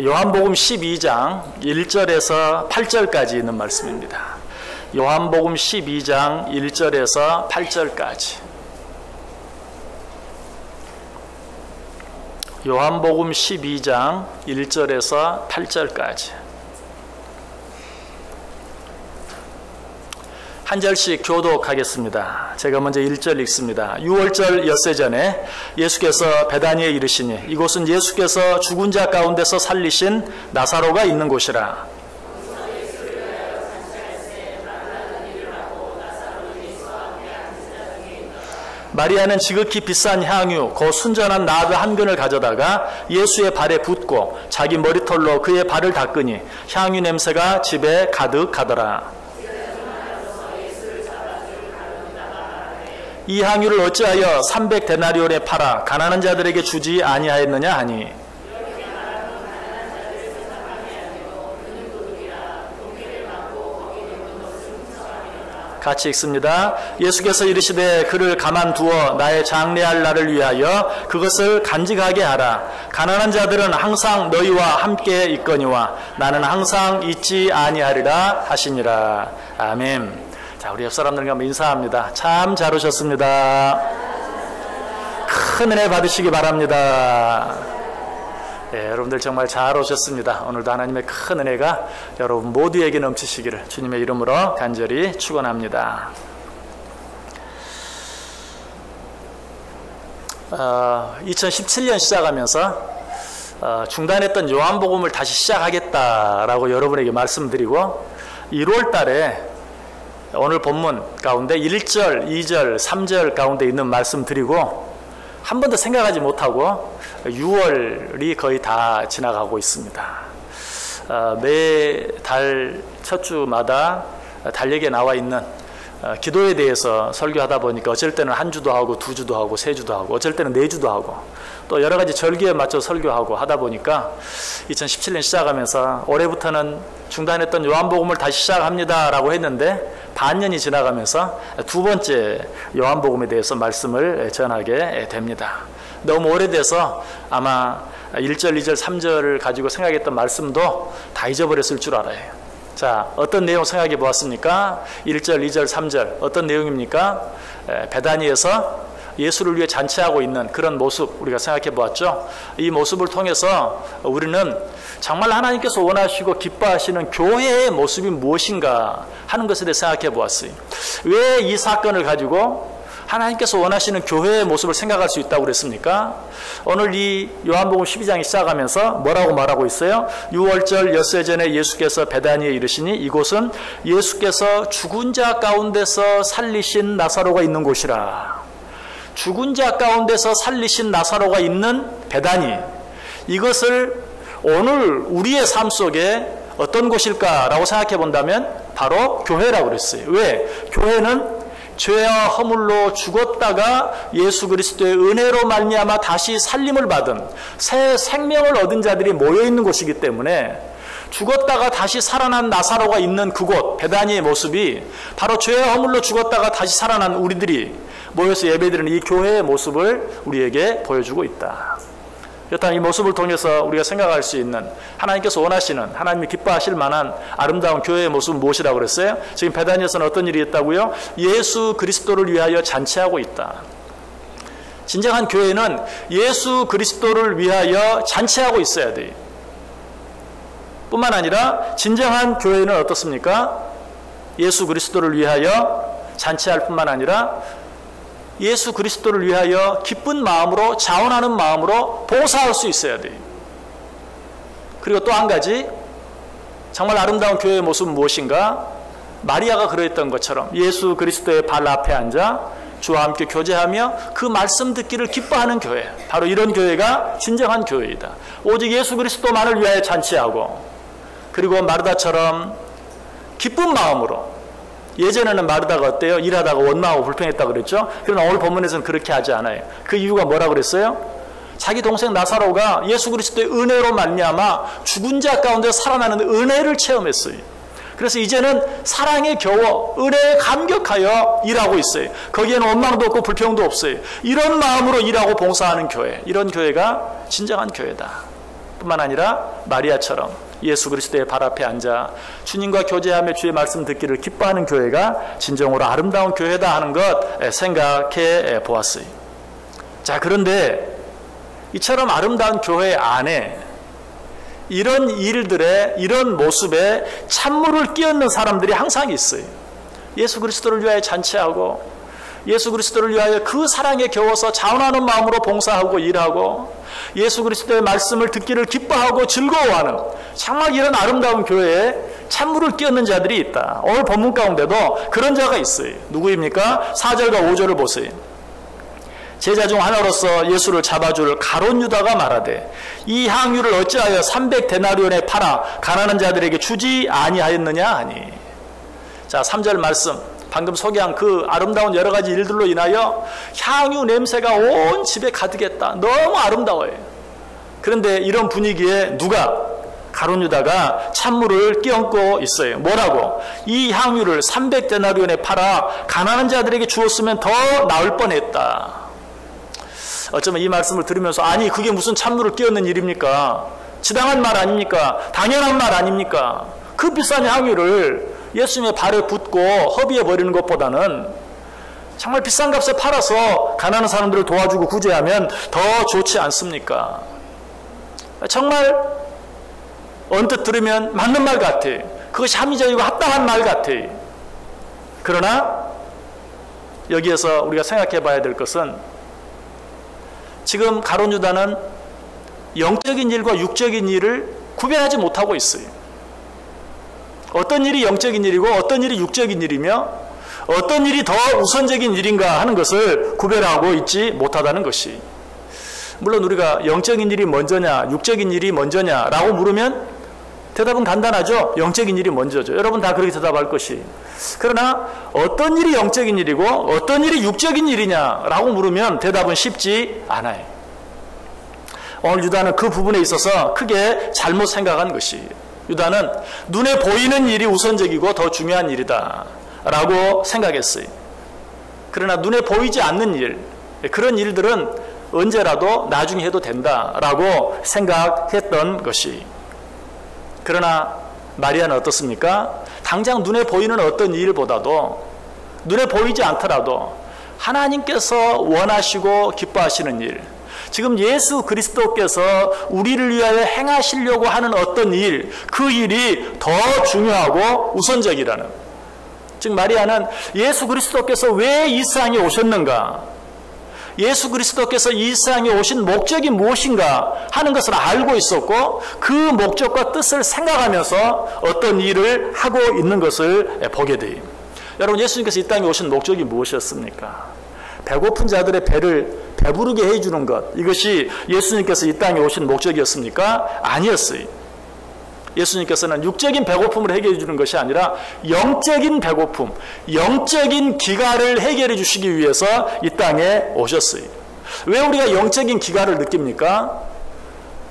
요한복음 12장 1절에서 8절까지 있는 말씀입니다. 요한복음 12장 1절에서 8절까지. 요한복음 12장 1절에서 8절까지. 한 절씩 교독하겠습니다. 제가 먼저 1절 읽습니다. 6월절 엿새 전에 예수께서 베다니에 이르시니 이곳은 예수께서 죽은 자 가운데서 살리신 나사로가 있는 곳이라. 마리아는 지극히 비싼 향유 곧 순전한 나드 한 근을 가져다가 예수의 발에 붓고 자기 머리털로 그의 발을 닦으니 향유 냄새가 집에 가득하더라. 이 향유를 어찌하여 300데나리온에 팔아 가난한 자들에게 주지 아니하였느냐 하니 같이 읽습니다. 예수께서 이르시되 그를 가만두어 나의 장례할 날을 위하여 그것을 간직하게 하라. 가난한 자들은 항상 너희와 함께 있거니와 나는 항상 있지 아니하리라 하시니라. 아멘. 자, 우리 옆 사람들과 한번 인사합니다. 참 잘 오셨습니다. 큰 은혜 받으시기 바랍니다. 네, 여러분들 정말 잘 오셨습니다. 오늘도 하나님의 큰 은혜가 여러분 모두에게 넘치시기를 주님의 이름으로 간절히 축원합니다. 2017년 시작하면서 중단했던 요한복음을 다시 시작하겠다라고 여러분에게 말씀드리고 1월 달에 오늘 본문 가운데 1절, 2절, 3절 가운데 있는 말씀 드리고 한 번도 생각하지 못하고 6월이 거의 다 지나가고 있습니다. 매달 첫 주마다 달력에 나와 있는 기도에 대해서 설교하다 보니까 어쩔 때는 한 주도 하고 두 주도 하고 세 주도 하고 어쩔 때는 네 주도 하고 또 여러 가지 절기에 맞춰 설교하고 하다 보니까 2017년 시작하면서 올해부터는 중단했던 요한복음을 다시 시작합니다 라고 했는데 반년이 지나가면서 두 번째 요한복음에 대해서 말씀을 전하게 됩니다. 너무 오래돼서 아마 1절, 2절, 3절을 가지고 생각했던 말씀도 다 잊어버렸을 줄 알아요. 자, 어떤 내용 생각해 보았습니까? 1절, 2절, 3절 어떤 내용입니까? 베다니에서 예수를 위해 잔치하고 있는 그런 모습 우리가 생각해 보았죠. 이 모습을 통해서 우리는 정말 하나님께서 원하시고 기뻐하시는 교회의 모습이 무엇인가 하는 것에 대해 생각해 보았어요. 왜 이 사건을 가지고 하나님께서 원하시는 교회의 모습을 생각할 수 있다고 그랬습니까? 오늘 이 요한복음 12장이 시작하면서 뭐라고 말하고 있어요? 6월절 엿새 전에 예수께서 베다니에 이르시니 이곳은 예수께서 죽은 자 가운데서 살리신 나사로가 있는 곳이라. 죽은 자 가운데서 살리신 나사로가 있는 베다니, 이것을 오늘 우리의 삶 속에 어떤 곳일까라고 생각해 본다면 바로 교회라고 그랬어요. 왜? 교회는 죄와 허물로 죽었다가 예수 그리스도의 은혜로 말미암아 다시 살림을 받은 새 생명을 얻은 자들이 모여 있는 곳이기 때문에 죽었다가 다시 살아난 나사로가 있는 그곳 베다니의 모습이 바로 죄와 허물로 죽었다가 다시 살아난 우리들이 모여서 예배드리는 이 교회의 모습을 우리에게 보여주고 있다. 여튼 이 모습을 통해서 우리가 생각할 수 있는 하나님께서 원하시는 하나님이 기뻐하실 만한 아름다운 교회의 모습은 무엇이라고 그랬어요? 지금 베다니에서는 어떤 일이 있다고요? 예수 그리스도를 위하여 잔치하고 있다. 진정한 교회는 예수 그리스도를 위하여 잔치하고 있어야 돼요. 뿐만 아니라 진정한 교회는 어떻습니까? 예수 그리스도를 위하여 잔치할 뿐만 아니라 예수 그리스도를 위하여 기쁜 마음으로 자원하는 마음으로 봉사할 수 있어야 돼요. 그리고 또 한 가지 정말 아름다운 교회의 모습은 무엇인가? 마리아가 그러했던 것처럼 예수 그리스도의 발 앞에 앉아 주와 함께 교제하며 그 말씀 듣기를 기뻐하는 교회, 바로 이런 교회가 진정한 교회이다. 오직 예수 그리스도만을 위하여 잔치하고 그리고 마르다처럼 기쁜 마음으로. 예전에는 마르다가 어때요? 일하다가 원망하고 불평했다고 그랬죠? 그러나 오늘 본문에서는 그렇게 하지 않아요. 그 이유가 뭐라고 그랬어요? 자기 동생 나사로가 예수 그리스도의 은혜로 말미암아 죽은 자 가운데 살아나는 은혜를 체험했어요. 그래서 이제는 사랑에 겨워 은혜에 감격하여 일하고 있어요. 거기에는 원망도 없고 불평도 없어요. 이런 마음으로 일하고 봉사하는 교회, 이런 교회가 진정한 교회다. 뿐만 아니라 마리아처럼 예수 그리스도의 발 앞에 앉아 주님과 교제하며 주의 말씀 듣기를 기뻐하는 교회가 진정으로 아름다운 교회다 하는 것 생각해 보았어요. 자, 그런데 이처럼 아름다운 교회 안에 이런 일들에, 이런 모습에 찬물을 끼얹는 사람들이 항상 있어요. 예수 그리스도를 위하여 잔치하고 예수 그리스도를 위하여 그 사랑에 겨워서 자원하는 마음으로 봉사하고 일하고 예수 그리스도의 말씀을 듣기를 기뻐하고 즐거워하는 정말 이런 아름다운 교회에 찬물을 끼얹는 자들이 있다. 오늘 본문 가운데도 그런 자가 있어요. 누구입니까? 4절과 5절을 보세요. 제자 중 하나로서 예수를 잡아줄 가룟 유다가 말하되 이 향유를 어찌하여 300데나리온에 팔아 가난한 자들에게 주지 아니하였느냐 하니. 자, 3절 말씀 방금 소개한 그 아름다운 여러 가지 일들로 인하여 향유 냄새가 온 집에 가득했다. 너무 아름다워요. 그런데 이런 분위기에 누가? 가룟 유다가 찬물을 끼얹고 있어요. 뭐라고? 이 향유를 300데나리온에 팔아 가난한 자들에게 주었으면 더 나을 뻔했다. 어쩌면 이 말씀을 들으면서 아니 그게 무슨 찬물을 끼얹는 일입니까? 지당한 말 아닙니까? 당연한 말 아닙니까? 그 비싼 향유를 예수님의 발에 붓고 허비해 버리는 것보다는 정말 비싼 값에 팔아서 가난한 사람들을 도와주고 구제하면 더 좋지 않습니까? 정말 언뜻 들으면 맞는 말 같아. 그것이 합리적이고 합당한 말 같아. 그러나 여기에서 우리가 생각해 봐야 될 것은 지금 가룟 유다는 영적인 일과 육적인 일을 구별하지 못하고 있어요. 어떤 일이 영적인 일이고 어떤 일이 육적인 일이며 어떤 일이 더 우선적인 일인가 하는 것을 구별하고 있지 못하다는 것이. 물론 우리가 영적인 일이 먼저냐 육적인 일이 먼저냐라고 물으면 대답은 간단하죠. 영적인 일이 먼저죠. 여러분 다 그렇게 대답할 것이. 그러나 어떤 일이 영적인 일이고 어떤 일이 육적인 일이냐라고 물으면 대답은 쉽지 않아요. 오늘 유다는 그 부분에 있어서 크게 잘못 생각한 것이. 유다는 눈에 보이는 일이 우선적이고 더 중요한 일이다 라고 생각했어요. 그러나 눈에 보이지 않는 일, 그런 일들은 언제라도 나중에 해도 된다라고 생각했던 것이. 그러나 마리아는 어떻습니까? 당장 눈에 보이는 어떤 일보다도 눈에 보이지 않더라도 하나님께서 원하시고 기뻐하시는 일, 지금 예수 그리스도께서 우리를 위하여 행하시려고 하는 어떤 일, 그 일이 더 중요하고 우선적이라는. 즉 마리아는 예수 그리스도께서 왜 이 세상에 오셨는가, 예수 그리스도께서 이 세상에 오신 목적이 무엇인가 하는 것을 알고 있었고 그 목적과 뜻을 생각하면서 어떤 일을 하고 있는 것을 보게 돼요. 여러분, 예수님께서 이 땅에 오신 목적이 무엇이었습니까? 배고픈 자들의 배를 배부르게 해주는 것, 이것이 예수님께서 이 땅에 오신 목적이었습니까? 아니었어요. 예수님께서는 육적인 배고픔을 해결해 주는 것이 아니라 영적인 배고픔, 영적인 기갈을 해결해 주시기 위해서 이 땅에 오셨어요. 왜 우리가 영적인 기갈을 느낍니까?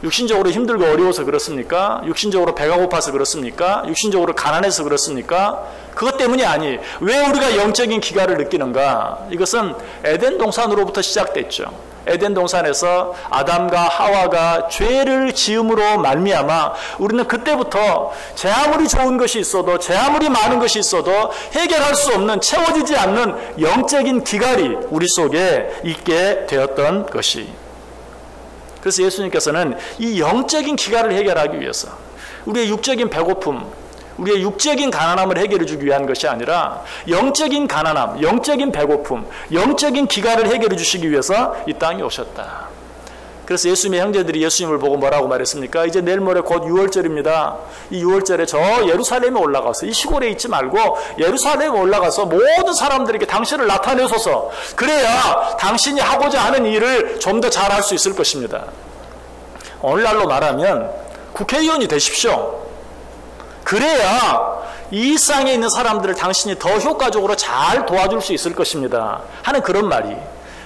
육신적으로 힘들고 어려워서 그렇습니까? 육신적으로 배가 고파서 그렇습니까? 육신적으로 가난해서 그렇습니까? 그것 때문이 아니. 왜 우리가 영적인 기갈을 느끼는가? 이것은 에덴 동산으로부터 시작됐죠. 에덴 동산에서 아담과 하와가 죄를 지음으로 말미암아 우리는 그때부터 제 아무리 좋은 것이 있어도 제 아무리 많은 것이 있어도 해결할 수 없는, 채워지지 않는 영적인 기갈이 우리 속에 있게 되었던 것이. 그래서 예수님께서는 이 영적인 기갈을 해결하기 위해서 우리의 육적인 배고픔, 우리의 육적인 가난함을 해결해 주기 위한 것이 아니라 영적인 가난함, 영적인 배고픔, 영적인 기갈을 해결해 주시기 위해서 이 땅에 오셨다. 그래서 예수님의 형제들이 예수님을 보고 뭐라고 말했습니까? 이제 내일 모레 곧 6월절입니다. 이 6월절에 저 예루살렘에 올라가서, 이 시골에 있지 말고 예루살렘에 올라가서 모든 사람들에게 당신을 나타내소서. 그래야 당신이 하고자 하는 일을 좀 더 잘할 수 있을 것입니다. 오늘날로 말하면 국회의원이 되십시오. 그래야 이 세상에 있는 사람들을 당신이 더 효과적으로 잘 도와줄 수 있을 것입니다 하는 그런 말이.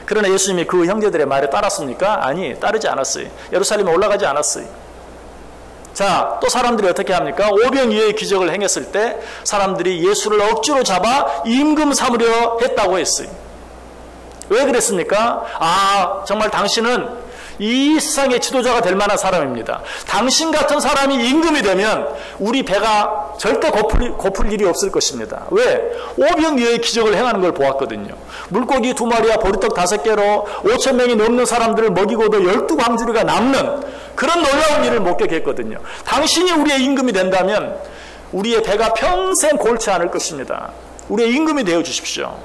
그러나 예수님이 그 형제들의 말에 따랐습니까? 아니, 따르지 않았어요. 예루살렘에 올라가지 않았어요. 자, 또 사람들이 어떻게 합니까? 오병이어의 기적을 행했을 때 사람들이 예수를 억지로 잡아 임금 삼으려 했다고 했어요. 왜 그랬습니까? 아, 정말 당신은 이 세상의 지도자가 될 만한 사람입니다. 당신 같은 사람이 임금이 되면 우리 배가 절대 고플 일이 없을 것입니다. 왜? 오병이어의 기적을 행하는 걸 보았거든요. 물고기 2마리와 보리떡 5개로 5,000명이 넘는 사람들을 먹이고도 12광주리가 남는 그런 놀라운 일을 목격했거든요. 당신이 우리의 임금이 된다면 우리의 배가 평생 골치 않을 것입니다. 우리의 임금이 되어 주십시오.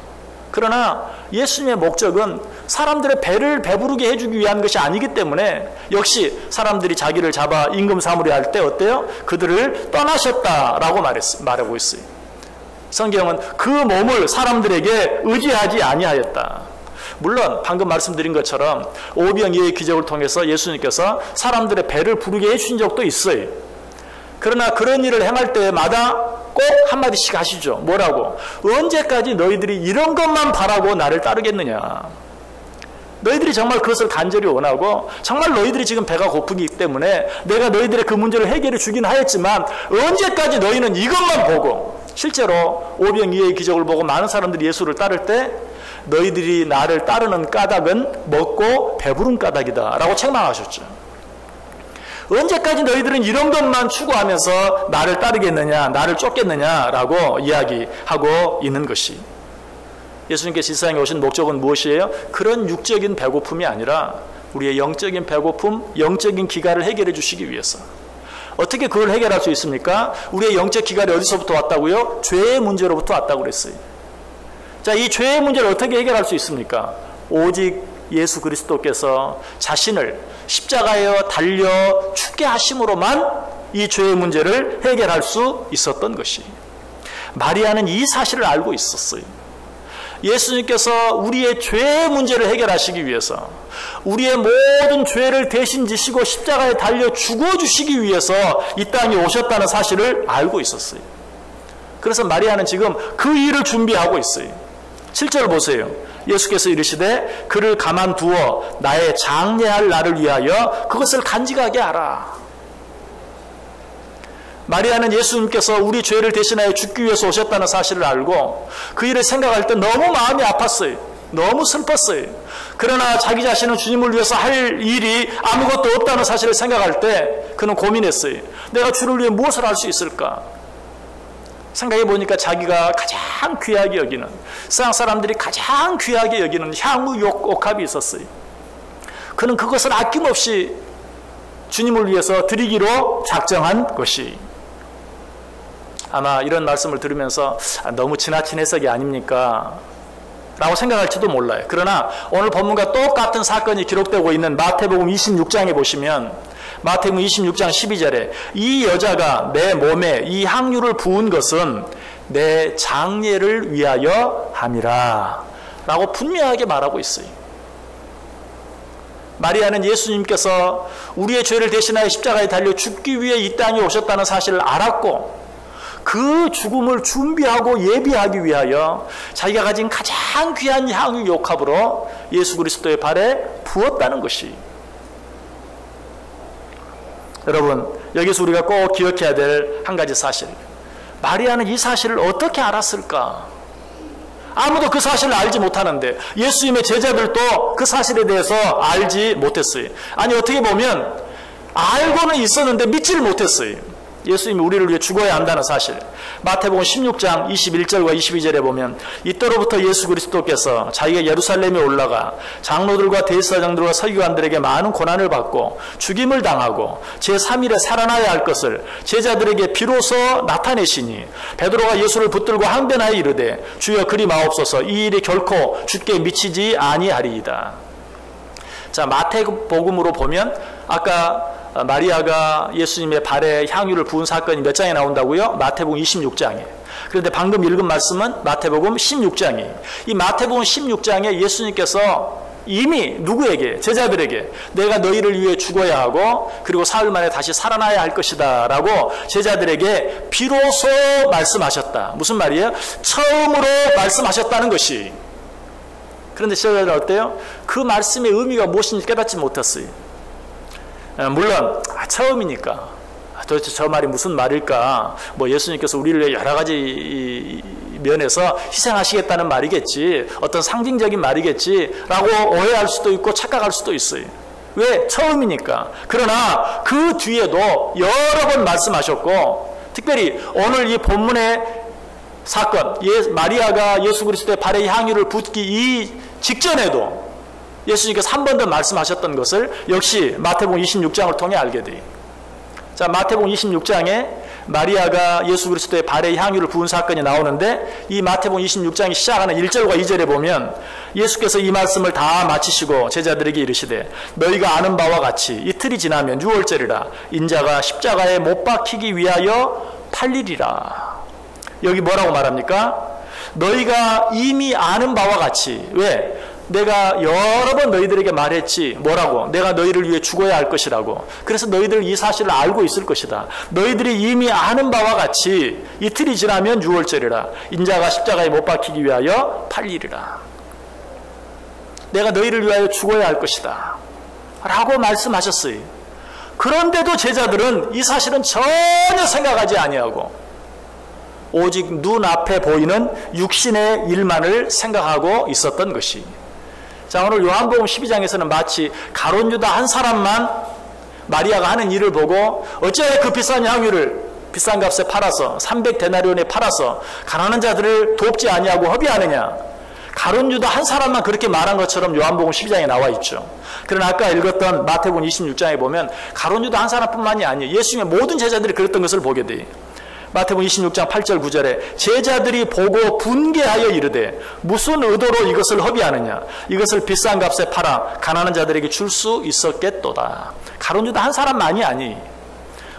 그러나 예수님의 목적은 사람들의 배를 배부르게 해주기 위한 것이 아니기 때문에 역시 사람들이 자기를 잡아 임금 삼으려 할 때 어때요? 그들을 떠나셨다라고 말하고 있어요. 성경은 그 몸을 사람들에게 의지하지 아니하였다. 물론 방금 말씀드린 것처럼 오병이어의 기적을 통해서 예수님께서 사람들의 배를 부르게 해주신 적도 있어요. 그러나 그런 일을 행할 때마다 꼭 한마디씩 하시죠. 뭐라고? 언제까지 너희들이 이런 것만 바라고 나를 따르겠느냐. 너희들이 정말 그것을 간절히 원하고 정말 너희들이 지금 배가 고프기 때문에 내가 너희들의 그 문제를 해결해 주긴 하였지만 언제까지 너희는 이것만 보고, 실제로 오병이어의 기적을 보고 많은 사람들이 예수를 따를 때 너희들이 나를 따르는 까닭은 먹고 배부른 까닭이다 라고 책망하셨죠. 언제까지 너희들은 이런 것만 추구하면서 나를 따르겠느냐, 나를 쫓겠느냐라고 이야기하고 있는 것이, 예수님께서 이 세상에 오신 목적은 무엇이에요? 그런 육적인 배고픔이 아니라 우리의 영적인 배고픔, 영적인 기갈을 해결해 주시기 위해서. 어떻게 그걸 해결할 수 있습니까? 우리의 영적 기갈이 어디서부터 왔다고요? 죄의 문제로부터 왔다고 그랬어요. 자, 이 죄의 문제를 어떻게 해결할 수 있습니까? 오직 예수 그리스도께서 자신을 십자가에 달려 죽게 하심으로만 이 죄의 문제를 해결할 수 있었던 것이, 마리아는 이 사실을 알고 있었어요. 예수님께서 우리의 죄의 문제를 해결하시기 위해서, 우리의 모든 죄를 대신 지시고 십자가에 달려 죽어주시기 위해서 이 땅에 오셨다는 사실을 알고 있었어요. 그래서 마리아는 지금 그 일을 준비하고 있어요. 7절 보세요. 예수께서 이르시되 그를 가만두어 나의 장례할 날을 위하여 그것을 간직하게 하라. 마리아는 예수님께서 우리 죄를 대신하여 죽기 위해서 오셨다는 사실을 알고 그 일을 생각할 때 너무 마음이 아팠어요. 너무 슬펐어요. 그러나 자기 자신은 주님을 위해서 할 일이 아무것도 없다는 사실을 생각할 때 그는 고민했어요. 내가 주를 위해 무엇을 할 수 있을까? 생각해 보니까 자기가 가장 귀하게 여기는, 세상 사람들이 가장 귀하게 여기는 향후 옥합이 있었어요. 그는 그것을 아낌없이 주님을 위해서 드리기로 작정한 것이, 아마 이런 말씀을 들으면서 너무 지나친 해석이 아닙니까? 라고 생각할지도 몰라요. 그러나 오늘 본문과 똑같은 사건이 기록되고 있는 마태복음 26장에 보시면, 마태복음 26장 12절에 이 여자가 내 몸에 이 향유를 부은 것은 내 장례를 위하여 함이라 라고 분명하게 말하고 있어요. 마리아는 예수님께서 우리의 죄를 대신하여 십자가에 달려 죽기 위해 이 땅에 오셨다는 사실을 알았고, 그 죽음을 준비하고 예비하기 위하여 자기가 가진 가장 귀한 향유 옥합으로 예수 그리스도의 발에 부었다는 것이, 여러분 여기서 우리가 꼭 기억해야 될 한 가지 사실, 마리아는 이 사실을 어떻게 알았을까? 아무도 그 사실을 알지 못하는데 예수님의 제자들도 그 사실에 대해서 알지 못했어요. 아니 어떻게 보면 알고는 있었는데 믿지를 못했어요. 예수님이 우리를 위해 죽어야 한다는 사실. 마태복음 16장 21절과 22절에 보면 이때로부터 예수 그리스도께서 자기가 예루살렘에 올라가 장로들과 대제사장들과 서기관들에게 많은 고난을 받고 죽임을 당하고 제3일에 살아나야 할 것을 제자들에게 비로소 나타내시니 베드로가 예수를 붙들고 항변하여 이르되 주여 그리 마옵소서, 이 일이 결코 주께 미치지 아니하리이다. 자, 마태복음으로 보면 아까 마리아가 예수님의 발에 향유를 부은 사건이 몇 장에 나온다고요? 마태복음 26장에. 그런데 방금 읽은 말씀은 마태복음 16장이에요. 이 마태복음 16장에 예수님께서 이미 누구에게? 제자들에게 내가 너희를 위해 죽어야 하고 그리고 사흘 만에 다시 살아나야 할 것이다 라고 제자들에게 비로소 말씀하셨다. 무슨 말이에요? 처음으로 말씀하셨다는 것이. 그런데 제자들은 어때요? 그 말씀의 의미가 무엇인지 깨닫지 못했어요. 물론 처음이니까 도대체 저 말이 무슨 말일까, 뭐 예수님께서 우리를 위해 여러 가지 면에서 희생하시겠다는 말이겠지, 어떤 상징적인 말이겠지 라고 오해할 수도 있고 착각할 수도 있어요. 왜? 처음이니까. 그러나 그 뒤에도 여러 번 말씀하셨고, 특별히 오늘 이 본문의 사건, 마리아가 예수 그리스도의 발에 향유를 붓기 이 직전에도 예수님께서 한 번 더 말씀하셨던 것을 역시 마태복음 26장을 통해 알게 돼요. 자, 마태복음 26장에 마리아가 예수 그리스도의 발에 향유를 부은 사건이 나오는데, 이 마태복음 26장이 시작하는 1절과 2절에 보면 예수께서 이 말씀을 다 마치시고 제자들에게 이르시되 너희가 아는 바와 같이 이틀이 지나면 유월절이라 인자가 십자가에 못 박히기 위하여 팔리리라. 여기 뭐라고 말합니까? 너희가 이미 아는 바와 같이. 왜? 내가 여러 번 너희들에게 말했지. 뭐라고? 내가 너희를 위해 죽어야 할 것이라고. 그래서 너희들 이 사실을 알고 있을 것이다. 너희들이 이미 아는 바와 같이 이틀이 지나면 유월절이라 인자가 십자가에 못 박히기 위하여 팔리리라. 내가 너희를 위하여 죽어야 할 것이다 라고 말씀하셨어요. 그런데도 제자들은 이 사실은 전혀 생각하지 아니하고 오직 눈앞에 보이는 육신의 일만을 생각하고 있었던 것이. 자, 오늘 요한복음 12장에서는 마치 가룟 유다 한 사람만 마리아가 하는 일을 보고 어찌하여 그 비싼 향유를 비싼 값에 팔아서 300데나리온에 팔아서 가난한 자들을 돕지 아니하고 허비하느냐. 가룟 유다 한 사람만 그렇게 말한 것처럼 요한복음 12장에 나와 있죠. 그러나 아까 읽었던 마태복음 26장에 보면 가룟 유다 한 사람뿐만이 아니에요. 예수님의 모든 제자들이 그랬던 것을 보게 돼요. 마태복음 26장 8절 9절에 제자들이 보고 분개하여 이르되 무슨 의도로 이것을 허비하느냐. 이것을 비싼 값에 팔아 가난한 자들에게 줄 수 있었겠도다. 가룟 유다 한 사람만이 아니.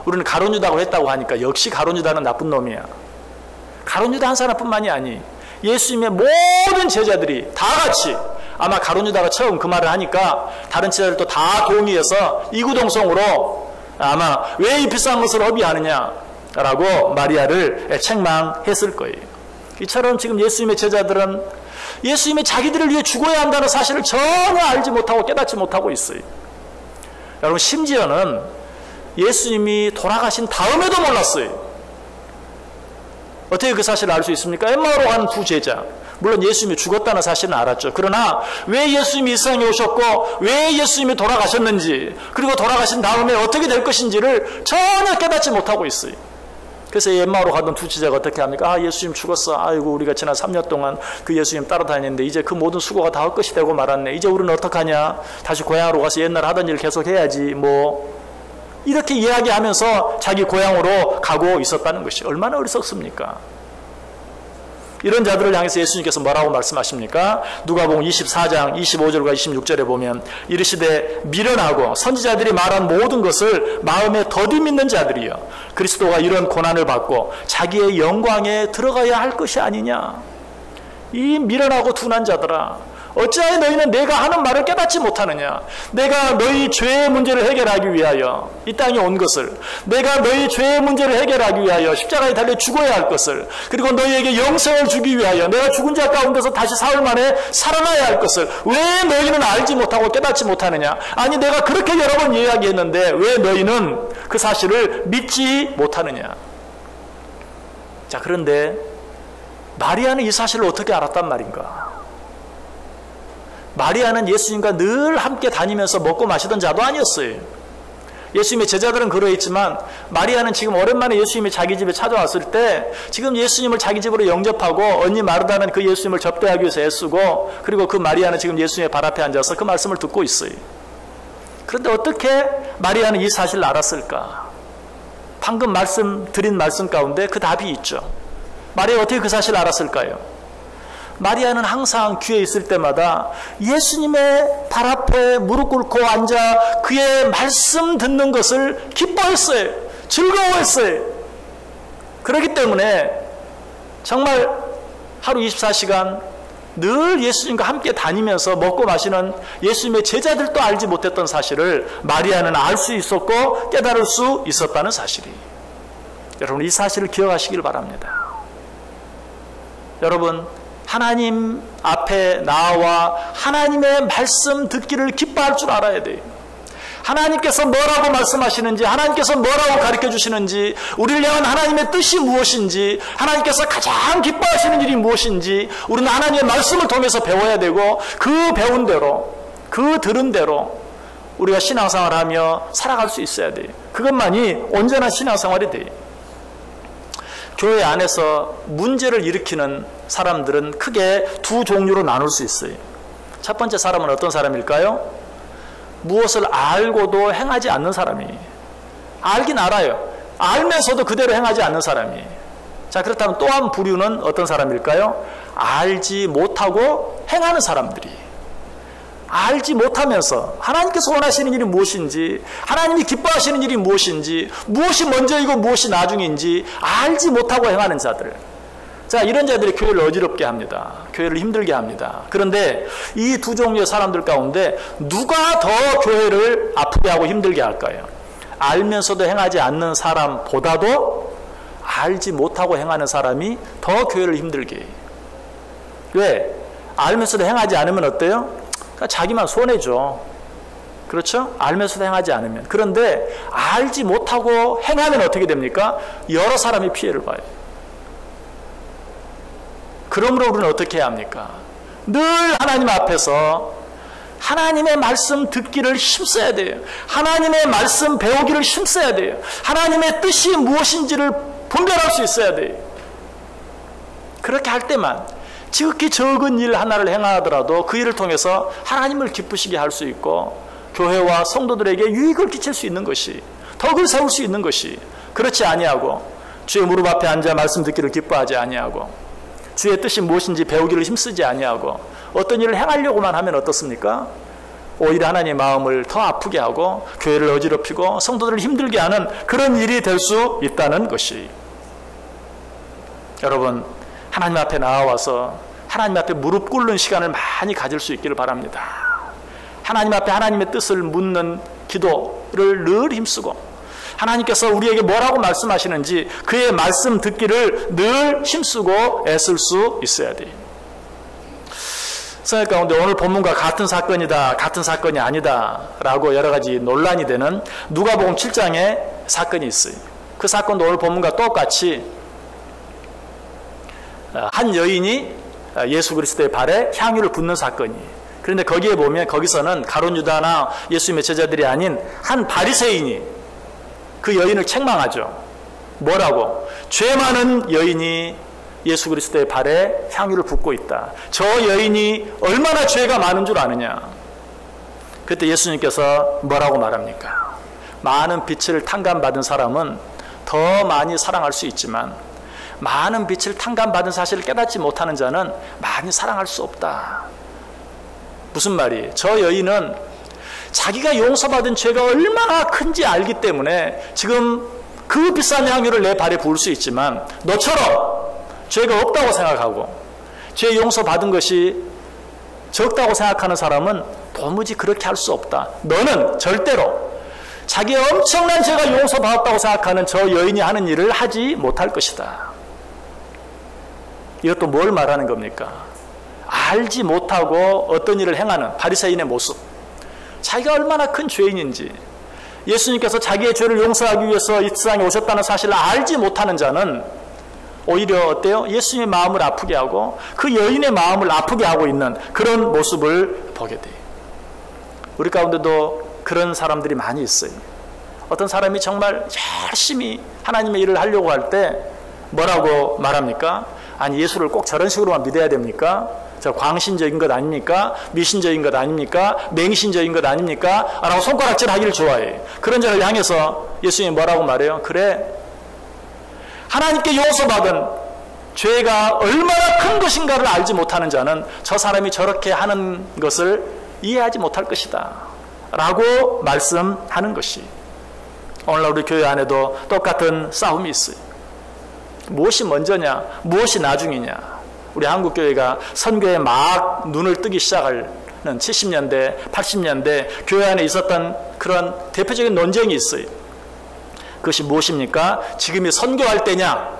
우리는 가룟 유다고 했다고 하니까 역시 가룟 유다는 나쁜 놈이야. 가룟 유다 한 사람뿐만이 아니. 예수님의 모든 제자들이 다 같이, 아마 가룟 유다가 처음 그 말을 하니까 다른 제자들도 다 동의해서 이구동성으로 아마 왜 이 비싼 것을 허비하느냐 라고 마리아를 책망했을 거예요. 이처럼 지금 예수님의 제자들은 예수님의 자기들을 위해 죽어야 한다는 사실을 전혀 알지 못하고 깨닫지 못하고 있어요. 여러분, 심지어는 예수님이 돌아가신 다음에도 몰랐어요. 어떻게 그 사실을 알 수 있습니까? 엠마오로 간 두 제자, 물론 예수님이 죽었다는 사실은 알았죠. 그러나 왜 예수님이 이 세상에 오셨고 왜 예수님이 돌아가셨는지, 그리고 돌아가신 다음에 어떻게 될 것인지를 전혀 깨닫지 못하고 있어요. 그래서 엠마오로 가던 두 제자가 어떻게 합니까? 아, 예수님 죽었어. 아이고, 우리가 지난 3년 동안 그 예수님 따라다녔는데 이제 그 모든 수고가 다 헛것이 되고 말았네. 이제 우리는 어떡하냐? 다시 고향으로 가서 옛날 하던 일 계속 해야지. 뭐 이렇게 이야기하면서 자기 고향으로 가고 있었다는 것이 얼마나 어리석습니까? 이런 자들을 향해서 예수님께서 뭐라고 말씀하십니까? 누가복음 24장 25절과 26절에 보면 이르시되 미련하고 선지자들이 말한 모든 것을 마음에 더디 믿는 자들이여 그리스도가 이런 고난을 받고 자기의 영광에 들어가야 할 것이 아니냐. 이 미련하고 둔한 자들아, 어찌하여 너희는 내가 하는 말을 깨닫지 못하느냐. 내가 너희 죄의 문제를 해결하기 위하여 이 땅에 온 것을, 내가 너희 죄의 문제를 해결하기 위하여 십자가에 달려 죽어야 할 것을, 그리고 너희에게 영생을 주기 위하여 내가 죽은 자 가운데서 다시 사흘 만에 살아나야 할 것을 왜 너희는 알지 못하고 깨닫지 못하느냐. 아니, 내가 그렇게 여러 번 이야기했는데 왜 너희는 그 사실을 믿지 못하느냐. 자, 그런데 마리아는 이 사실을 어떻게 알았단 말인가? 마리아는 예수님과 늘 함께 다니면서 먹고 마시던 자도 아니었어요. 예수님의 제자들은 그러했지만 마리아는 지금 오랜만에 예수님이 자기 집에 찾아왔을 때 지금 예수님을 자기 집으로 영접하고 언니 마르다는 그 예수님을 접대하기 위해서 애쓰고, 그리고 그 마리아는 지금 예수님의 발 앞에 앉아서 그 말씀을 듣고 있어요. 그런데 어떻게 마리아는 이 사실을 알았을까? 방금 드린 말씀 가운데 그 답이 있죠. 마리아가 어떻게 그 사실을 알았을까요? 마리아는 항상 귀에 있을 때마다 예수님의 발 앞에 무릎 꿇고 앉아 그의 말씀 듣는 것을 기뻐했어요. 즐거워했어요. 그렇기 때문에 정말 하루 24시간 늘 예수님과 함께 다니면서 먹고 마시는 예수님의 제자들도 알지 못했던 사실을 마리아는 알 수 있었고 깨달을 수 있었다는 사실이. 여러분, 이 사실을 기억하시길 바랍니다. 여러분, 하나님 앞에 나와 하나님의 말씀 듣기를 기뻐할 줄 알아야 돼요. 하나님께서 뭐라고 말씀하시는지, 하나님께서 뭐라고 가르쳐 주시는지, 우리를 향한 하나님의 뜻이 무엇인지, 하나님께서 가장 기뻐하시는 일이 무엇인지 우리는 하나님의 말씀을 통해서 배워야 되고, 그 배운 대로, 그 들은 대로 우리가 신앙생활하며 살아갈 수 있어야 돼요. 그것만이 온전한 신앙생활이 돼요. 교회 안에서 문제를 일으키는 사람들은 크게 두 종류로 나눌 수 있어요. 첫 번째 사람은 어떤 사람일까요? 무엇을 알고도 행하지 않는 사람이에요. 알긴 알아요. 알면서도 그대로 행하지 않는 사람이에요. 자, 그렇다면 또 한 부류는 어떤 사람일까요? 알지 못하고 행하는 사람들이. 알지 못하면서 하나님께서 원하시는 일이 무엇인지, 하나님이 기뻐하시는 일이 무엇인지, 무엇이 먼저이고 무엇이 나중인지 알지 못하고 행하는 자들. 자, 이런 자들이 교회를 어지럽게 합니다. 교회를 힘들게 합니다. 그런데 이 두 종류의 사람들 가운데 누가 더 교회를 아프게 하고 힘들게 할까요? 알면서도 행하지 않는 사람보다도 알지 못하고 행하는 사람이 더 교회를 힘들게 해요. 왜? 알면서도 행하지 않으면 어때요? 그러니까 자기만 손해죠. 그렇죠? 알면서도 행하지 않으면. 그런데 알지 못하고 행하면 어떻게 됩니까? 여러 사람이 피해를 봐요. 그러므로 우리는 어떻게 해야 합니까? 늘 하나님 앞에서 하나님의 말씀 듣기를 힘써야 돼요. 하나님의 말씀 배우기를 힘써야 돼요. 하나님의 뜻이 무엇인지를 분별할 수 있어야 돼요. 그렇게 할 때만 지극히 적은 일 하나를 행하더라도 그 일을 통해서 하나님을 기쁘시게 할 수 있고 교회와 성도들에게 유익을 끼칠 수 있는 것이, 덕을 세울 수 있는 것이, 그렇지 아니하고 주의 무릎 앞에 앉아 말씀 듣기를 기뻐하지 아니하고 주의 뜻이 무엇인지 배우기를 힘쓰지 아니하고 어떤 일을 행하려고만 하면 어떻습니까? 오히려 하나님의 마음을 더 아프게 하고 교회를 어지럽히고 성도들을 힘들게 하는 그런 일이 될 수 있다는 것이. 여러분, 하나님 앞에 나와서 하나님 앞에 무릎 꿇는 시간을 많이 가질 수 있기를 바랍니다. 하나님 앞에 하나님의 뜻을 묻는 기도를 늘 힘쓰고 하나님께서 우리에게 뭐라고 말씀하시는지 그의 말씀 듣기를 늘 힘쓰고 애쓸 수 있어야 돼요. 성경 가운데 오늘 본문과 같은 사건이다, 같은 사건이 아니다 라고 여러 가지 논란이 되는 누가복음 7장에 사건이 있어요. 그 사건도 오늘 본문과 똑같이 한 여인이 예수 그리스도의 발에 향유를 붓는 사건이에요. 그런데 거기에 보면 거기서는 가룟 유다나 예수님의 제자들이 아닌 한 바리새인이 그 여인을 책망하죠. 뭐라고? 죄 많은 여인이 예수 그리스도의 발에 향유를 붓고 있다. 저 여인이 얼마나 죄가 많은 줄 아느냐. 그때 예수님께서 뭐라고 말합니까? 많은 빛을 탕감받은 사람은 더 많이 사랑할 수 있지만 많은 빛을 탕감받은 사실을 깨닫지 못하는 자는 많이 사랑할 수 없다. 무슨 말이에요? 저 여인은 자기가 용서받은 죄가 얼마나 큰지 알기 때문에 지금 그 비싼 향유를 내 발에 부을 수 있지만 너처럼 죄가 없다고 생각하고 죄 용서받은 것이 적다고 생각하는 사람은 도무지 그렇게 할 수 없다. 너는 절대로 자기의 엄청난 죄가 용서받았다고 생각하는 저 여인이 하는 일을 하지 못할 것이다. 이것도 뭘 말하는 겁니까? 알지 못하고 어떤 일을 행하는 바리새인의 모습. 자기가 얼마나 큰 죄인인지, 예수님께서 자기의 죄를 용서하기 위해서 이 세상에 오셨다는 사실을 알지 못하는 자는 오히려 어때요? 예수님의 마음을 아프게 하고 그 여인의 마음을 아프게 하고 있는 그런 모습을 보게 돼요. 우리 가운데도 그런 사람들이 많이 있어요. 어떤 사람이 정말 열심히 하나님의 일을 하려고 할 때 뭐라고 말합니까? 아니, 예수를 꼭 저런 식으로만 믿어야 됩니까? 저 광신적인 것 아닙니까? 미신적인 것 아닙니까? 맹신적인 것 아닙니까? 라고 손가락질 하기를 좋아해요. 그런 자를 향해서 예수님이 뭐라고 말해요? 그래, 하나님께 용서받은 죄가 얼마나 큰 것인가를 알지 못하는 자는 저 사람이 저렇게 하는 것을 이해하지 못할 것이다 라고 말씀하는 것이. 오늘날 우리 교회 안에도 똑같은 싸움이 있어요. 무엇이 먼저냐, 무엇이 나중이냐. 우리 한국교회가 선교에 막 눈을 뜨기 시작하는 70년대, 80년대 교회 안에 있었던 그런 대표적인 논쟁이 있어요. 그것이 무엇입니까? 지금이 선교할 때냐?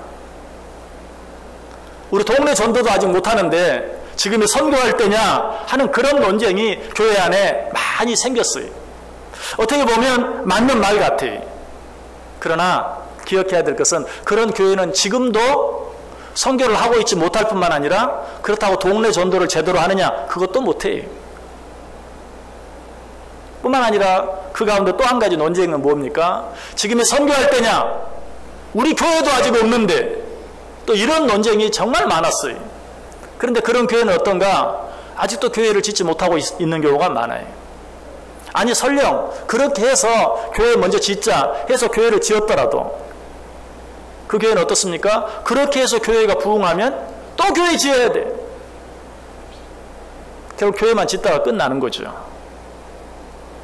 우리 동네 전도도 아직 못하는데 지금이 선교할 때냐? 하는 그런 논쟁이 교회 안에 많이 생겼어요. 어떻게 보면 맞는 말 같아요. 그러나 기억해야 될 것은 그런 교회는 지금도 선교를 하고 있지 못할 뿐만 아니라 그렇다고 동네 전도를 제대로 하느냐? 그것도 못해요. 뿐만 아니라 그 가운데 또 한 가지 논쟁은 뭡니까? 지금이 선교할 때냐? 우리 교회도 아직 없는데. 또 이런 논쟁이 정말 많았어요. 그런데 그런 교회는 어떤가? 아직도 교회를 짓지 못하고 있는 경우가 많아요. 아니 설령 그렇게 해서 교회 먼저 짓자 해서 교회를 지었더라도 그 교회는 어떻습니까? 그렇게 해서 교회가 부흥하면 또 교회 지어야 돼. 결국 교회만 짓다가 끝나는 거죠.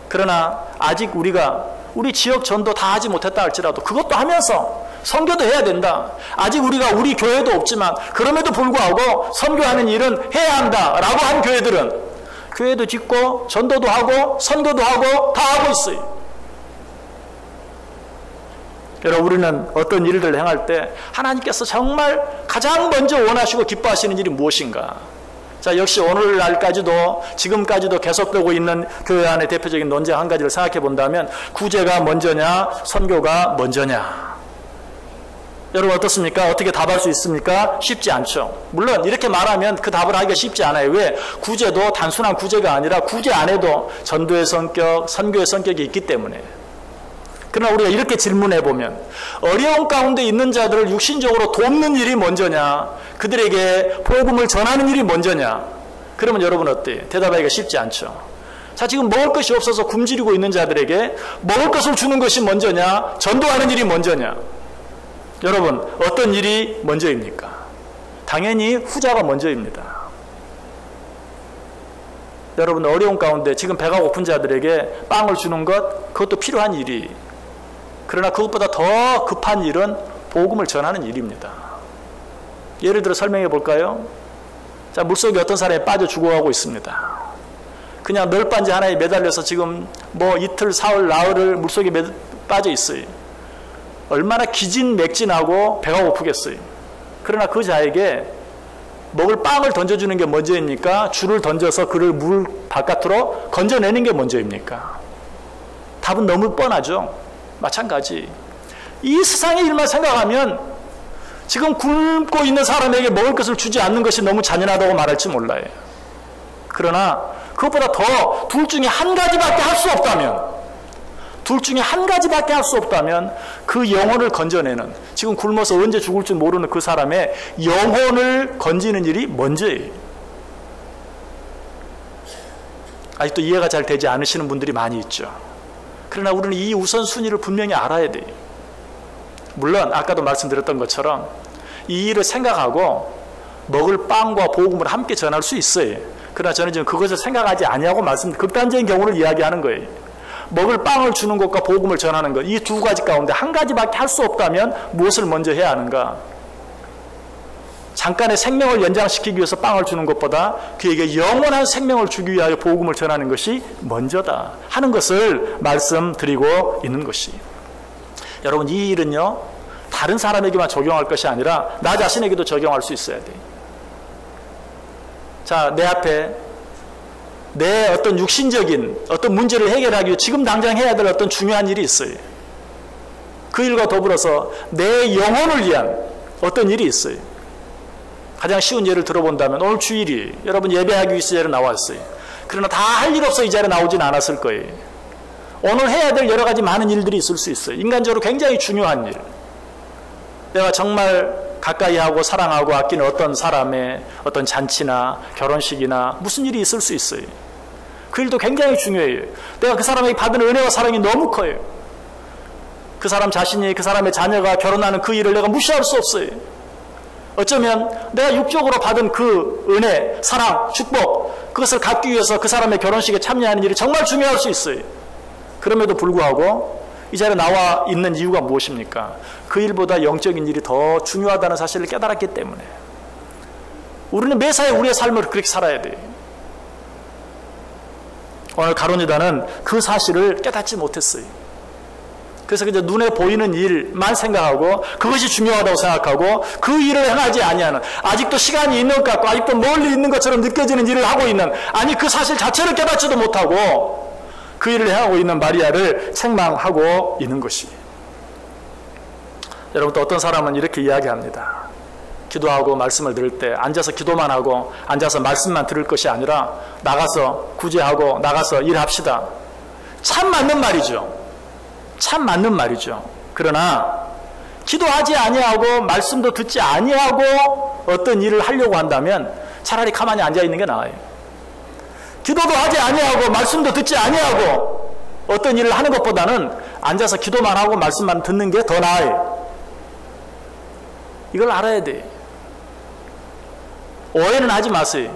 그러나 아직 우리가 우리 지역 전도 다 하지 못했다 할지라도 그것도 하면서 선교도 해야 된다. 아직 우리가 우리 교회도 없지만 그럼에도 불구하고 선교하는 일은 해야 한다라고 한 교회들은 교회도 짓고 전도도 하고 선교도 하고 다 하고 있어요. 여러분 우리는 어떤 일들을 행할 때 하나님께서 정말 가장 먼저 원하시고 기뻐하시는 일이 무엇인가? 자, 역시 오늘날까지도 지금까지도 계속되고 있는 교회 안의 대표적인 논쟁 한 가지를 생각해 본다면 구제가 먼저냐 선교가 먼저냐. 여러분 어떻습니까? 어떻게 답할 수 있습니까? 쉽지 않죠. 물론 이렇게 말하면 그 답을 하기가 쉽지 않아요. 왜? 구제도 단순한 구제가 아니라 구제 안에도 전도의 성격, 선교의 성격이 있기 때문에. 그러나 우리가 이렇게 질문해 보면 어려운 가운데 있는 자들을 육신적으로 돕는 일이 먼저냐 그들에게 복음을 전하는 일이 먼저냐. 그러면 여러분 어때요? 대답하기가 쉽지 않죠. 자, 지금 먹을 것이 없어서 굶주리고 있는 자들에게 먹을 것을 주는 것이 먼저냐 전도하는 일이 먼저냐. 여러분 어떤 일이 먼저입니까? 당연히 후자가 먼저입니다. 여러분 어려운 가운데 지금 배가 고픈 자들에게 빵을 주는 것 그것도 필요한 일이. 그러나 그것보다 더 급한 일은 복음을 전하는 일입니다. 예를 들어 설명해 볼까요? 자, 물속에 어떤 사람이 빠져 죽어가고 있습니다. 그냥 널빤지 하나에 매달려서 지금 뭐 이틀, 사흘, 나흘을 물속에 빠져 있어요. 얼마나 기진맥진하고 배가 고프겠어요. 그러나 그 자에게 먹을 빵을 던져주는 게 먼저입니까? 줄을 던져서 그를 물 바깥으로 건져내는 게 먼저입니까? 답은 너무 뻔하죠. 마찬가지. 이 세상의 일만 생각하면 지금 굶고 있는 사람에게 먹을 것을 주지 않는 것이 너무 잔인하다고 말할지 몰라요. 그러나 그것보다 더 둘 중에 한 가지밖에 할 수 없다면 그 영혼을 건져내는 지금 굶어서 언제 죽을지 모르는 그 사람의 영혼을 건지는 일이 먼저예요. 아직도 이해가 잘 되지 않으시는 분들이 많이 있죠. 그러나 우리는 이 우선순위를 분명히 알아야 돼요. 물론 아까도 말씀드렸던 것처럼 이 일을 생각하고 먹을 빵과 복음을 함께 전할 수 있어요. 그러나 저는 지금 그것을 생각하지 아니하고 극단적인 경우를 이야기하는 거예요. 먹을 빵을 주는 것과 복음을 전하는 것, 이 두 가지 가운데 한 가지밖에 할 수 없다면 무엇을 먼저 해야 하는가? 잠깐의 생명을 연장시키기 위해서 빵을 주는 것보다 그에게 영원한 생명을 주기 위하여 복음을 전하는 것이 먼저다 하는 것을 말씀드리고 있는 것이. 여러분 이 일은요 다른 사람에게만 적용할 것이 아니라 나 자신에게도 적용할 수 있어야 돼요. 자, 내 앞에 내 어떤 육신적인 어떤 문제를 해결하기 위해 지금 당장 해야 될 어떤 중요한 일이 있어요. 그 일과 더불어서 내 영혼을 위한 어떤 일이 있어요. 가장 쉬운 예를 들어본다면 오늘 주일이 여러분 예배하기 위해서 이 자리에 나왔어요. 그러나 다 할 일 없어 이 자리에 나오진 않았을 거예요. 오늘 해야 될 여러 가지 많은 일들이 있을 수 있어요. 인간적으로 굉장히 중요한 일. 내가 정말 가까이 하고 사랑하고 아끼는 어떤 사람의 어떤 잔치나 결혼식이나 무슨 일이 있을 수 있어요. 그 일도 굉장히 중요해요. 내가 그 사람에게 받은 은혜와 사랑이 너무 커요. 그 사람 자신이 그 사람의 자녀가 결혼하는 그 일을 내가 무시할 수 없어요. 어쩌면 내가 육적으로 받은 그 은혜, 사랑, 축복 그것을 갖기 위해서 그 사람의 결혼식에 참여하는 일이 정말 중요할 수 있어요. 그럼에도 불구하고 이 자리에 나와 있는 이유가 무엇입니까? 그 일보다 영적인 일이 더 중요하다는 사실을 깨달았기 때문에 우리는 매사에 우리의 삶을 그렇게 살아야 돼요. 오늘 가론유다는 그 사실을 깨닫지 못했어요. 그래서 그저 눈에 보이는 일만 생각하고 그것이 중요하다고 생각하고 그 일을 행하지 아니하는 아직도 시간이 있는 것 같고 아직도 멀리 있는 것처럼 느껴지는 일을 하고 있는 아니 그 사실 자체를 깨닫지도 못하고 그 일을 행하고 있는 마리아를 책망하고 있는 것이. 여러분 또 어떤 사람은 이렇게 이야기합니다. 기도하고 말씀을 들을 때 앉아서 기도만 하고 앉아서 말씀만 들을 것이 아니라 나가서 구제하고 나가서 일합시다. 참 맞는 말이죠. 참 맞는 말이죠. 그러나 기도하지 아니하고 말씀도 듣지 아니하고 어떤 일을 하려고 한다면 차라리 가만히 앉아있는 게 나아요. 기도도 하지 아니하고 말씀도 듣지 아니하고 어떤 일을 하는 것보다는 앉아서 기도만 하고 말씀만 듣는 게 더 나아요. 이걸 알아야 돼. 오해는 하지 마세요.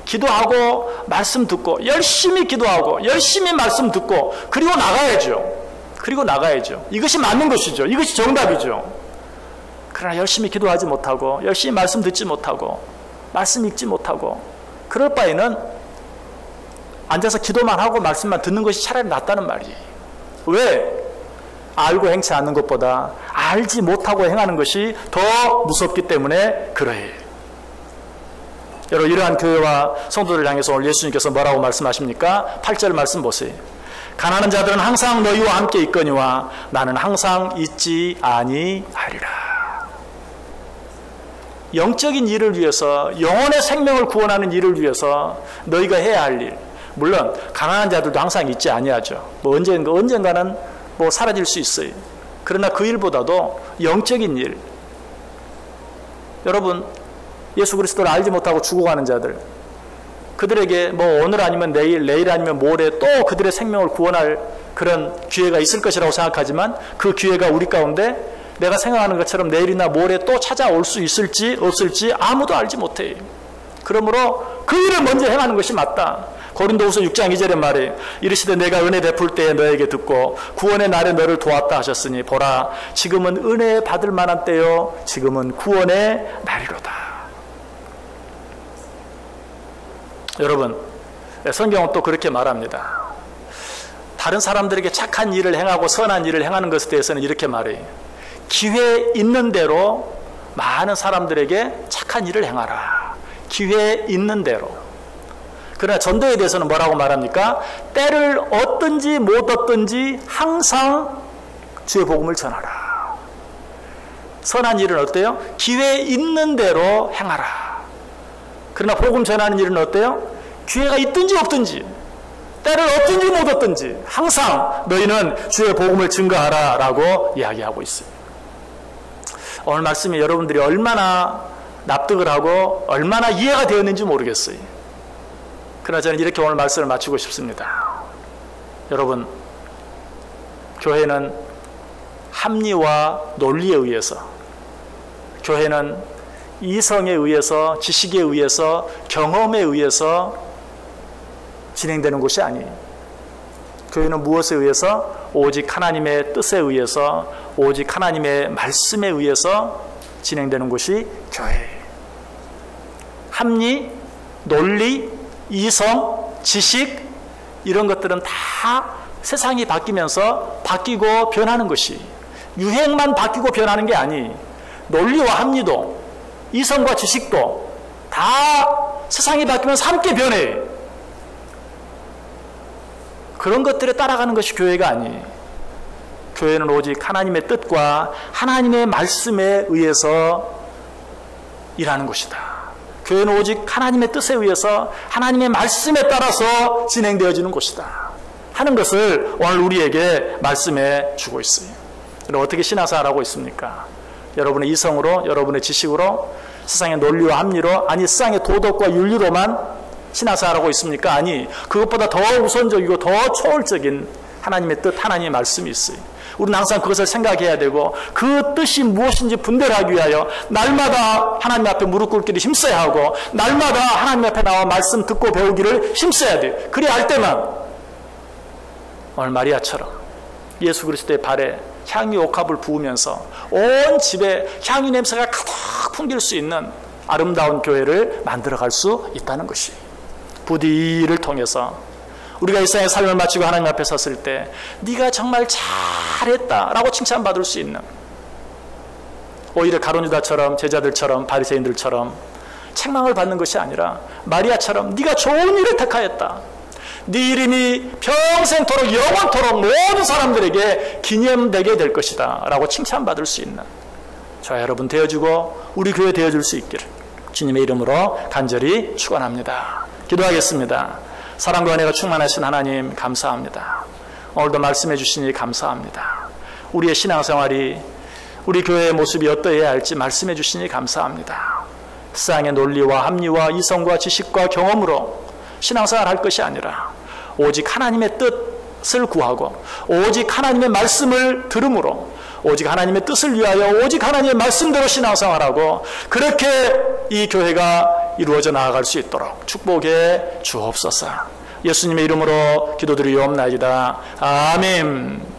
기도하고 말씀 듣고 열심히 기도하고 열심히 말씀 듣고 그리고 나가야죠. 그리고 나가야죠. 이것이 맞는 것이죠. 이것이 정답이죠. 그러나 열심히 기도하지 못하고 열심히 말씀 듣지 못하고 말씀 읽지 못하고 그럴 바에는 앉아서 기도만 하고 말씀만 듣는 것이 차라리 낫다는 말이에요. 왜? 알고 행치 않는 것보다 알지 못하고 행하는 것이 더 무섭기 때문에 그러해요. 여러분, 이러한 교회와 성도들을 향해서 오늘 예수님께서 뭐라고 말씀하십니까? 8절 말씀 보세요. 가난한 자들은 항상 너희와 함께 있거니와 나는 항상 있지 아니하리라. 영적인 일을 위해서, 영혼의 생명을 구원하는 일을 위해서 너희가 해야 할 일, 물론 가난한 자들도 항상 있지 아니하죠. 뭐 언젠가는 뭐 사라질 수 있어요. 그러나 그 일보다도 영적인 일, 여러분, 예수 그리스도를 알지 못하고 죽어가는 자들, 그들에게 뭐 오늘 아니면 내일 아니면 모레 또 그들의 생명을 구원할 그런 기회가 있을 것이라고 생각하지만 그 기회가 우리 가운데 내가 생각하는 것처럼 내일이나 모레 또 찾아올 수 있을지 없을지 아무도 알지 못해요. 그러므로 그 일을 먼저 행하는 것이 맞다. 고린도후서 6장 2절의 말에 이르시되 내가 은혜 베풀 때에 너에게 듣고 구원의 날에 너를 도왔다 하셨으니 보라 지금은 은혜 받을 만한 때요 지금은 구원의 날이로다. 여러분, 성경은 또 그렇게 말합니다. 다른 사람들에게 착한 일을 행하고 선한 일을 행하는 것에 대해서는 이렇게 말해요. 기회 있는 대로 많은 사람들에게 착한 일을 행하라. 기회 있는 대로. 그러나 전도에 대해서는 뭐라고 말합니까? 때를 얻든지 못 얻든지 항상 주의 복음을 전하라. 선한 일은 어때요? 기회 있는 대로 행하라. 그러나 복음 전하는 일은 어때요? 기회가 있든지 없든지 때를 얻든지 못 얻든지 항상 너희는 주의 복음을 증거하라 라고 이야기하고 있어요. 오늘 말씀이 여러분들이 얼마나 납득을 하고 얼마나 이해가 되었는지 모르겠어요. 그러나 저는 이렇게 오늘 말씀을 마치고 싶습니다. 여러분, 교회는 합리와 논리에 의해서, 교회는 이성에 의해서, 지식에 의해서, 경험에 의해서 진행되는 곳이 아니에요. 교회는 무엇에 의해서? 오직 하나님의 뜻에 의해서, 오직 하나님의 말씀에 의해서 진행되는 곳이 교회예요. 합리, 논리, 이성, 지식 이런 것들은 다 세상이 바뀌면서 바뀌고 변하는 것이, 유행만 바뀌고 변하는 게 아니, 논리와 합리도 이성과 지식도 다 세상이 바뀌면서 함께 변해. 그런 것들에 따라가는 것이 교회가 아니에요. 교회는 오직 하나님의 뜻과 하나님의 말씀에 의해서 일하는 것이다. 교회는 오직 하나님의 뜻에 의해서 하나님의 말씀에 따라서 진행되어지는 곳이다 하는 것을 오늘 우리에게 말씀해 주고 있어요. 여러분, 어떻게 신앙생활하고 있습니까? 여러분의 이성으로, 여러분의 지식으로, 세상의 논리와 합리로, 아니 세상의 도덕과 윤리로만 신앙생활하고 있습니까? 아니, 그것보다 더 우선적이고 더 초월적인 하나님의 뜻, 하나님의 말씀이 있어요. 우리는 항상 그것을 생각해야 되고 그 뜻이 무엇인지 분별하기 위하여 날마다 하나님 앞에 무릎 꿇기를 힘써야 하고 날마다 하나님 앞에 나와 말씀 듣고 배우기를 힘써야 돼요. 그래야 할 때만 오늘 마리아처럼 예수 그리스도의 발에 향유 옥합을 부으면서 온 집에 향유 냄새가 가득 풍길 수 있는 아름다운 교회를 만들어갈 수 있다는 것이, 부디 이를 통해서 우리가 이 세상의 삶을 마치고 하나님 앞에 섰을 때 네가 정말 잘했다라고 칭찬받을 수 있는, 오히려 가룟 유다처럼 제자들처럼 바리새인들처럼 책망을 받는 것이 아니라 마리아처럼 네가 좋은 일을 택하였다, 네 이름이 평생토록 영원토록 모든 사람들에게 기념되게 될 것이다 라고 칭찬받을 수 있는 저와 여러분 되어주고 우리 교회 되어줄 수 있기를 주님의 이름으로 간절히 축원합니다. 기도하겠습니다. 사랑과 은혜가 충만하신 하나님 감사합니다. 오늘도 말씀해 주시니 감사합니다. 우리의 신앙생활이 우리 교회의 모습이 어떠해야 할지 말씀해 주시니 감사합니다. 세상의 논리와 합리와 이성과 지식과 경험으로 신앙생활 할 것이 아니라 오직 하나님의 뜻을 구하고 오직 하나님의 말씀을 들음으로 오직 하나님의 뜻을 위하여 오직 하나님의 말씀대로 신앙생활하고 그렇게 이 교회가 이루어져 나아갈 수 있도록 축복해 주옵소서. 예수님의 이름으로 기도드리옵나이다. 아멘.